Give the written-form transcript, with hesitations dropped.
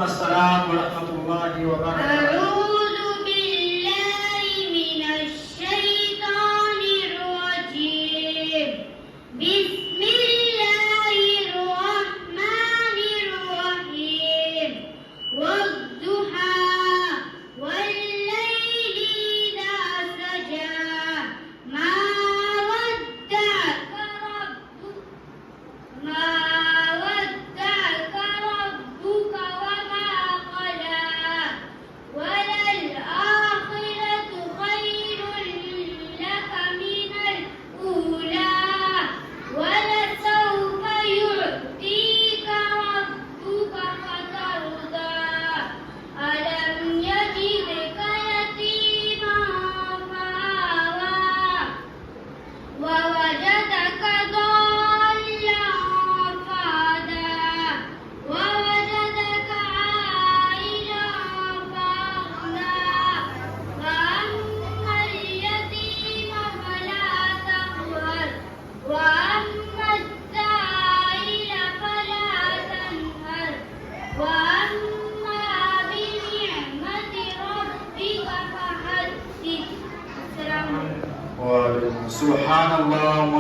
السلام ورحمة الله وبركاته. أعوذ بالله من الشيطان الرجيم. بسم الله الرحمن الرحيم. والضحى والليل إذا سجى ما ودعك ربك وما قلى وللآخرة خير لك من الأولى ولسوف يعطيك ربك فترضى ألم يجدك يتيما فآوى ووجدك ضالا فهدى ووجدك عائلا فأغنى فأما اليتيم فلا تقهر وأما السائل فلا تنهر وأما بنعمة ربك فحدث. السلام عليكم. سبحان الله.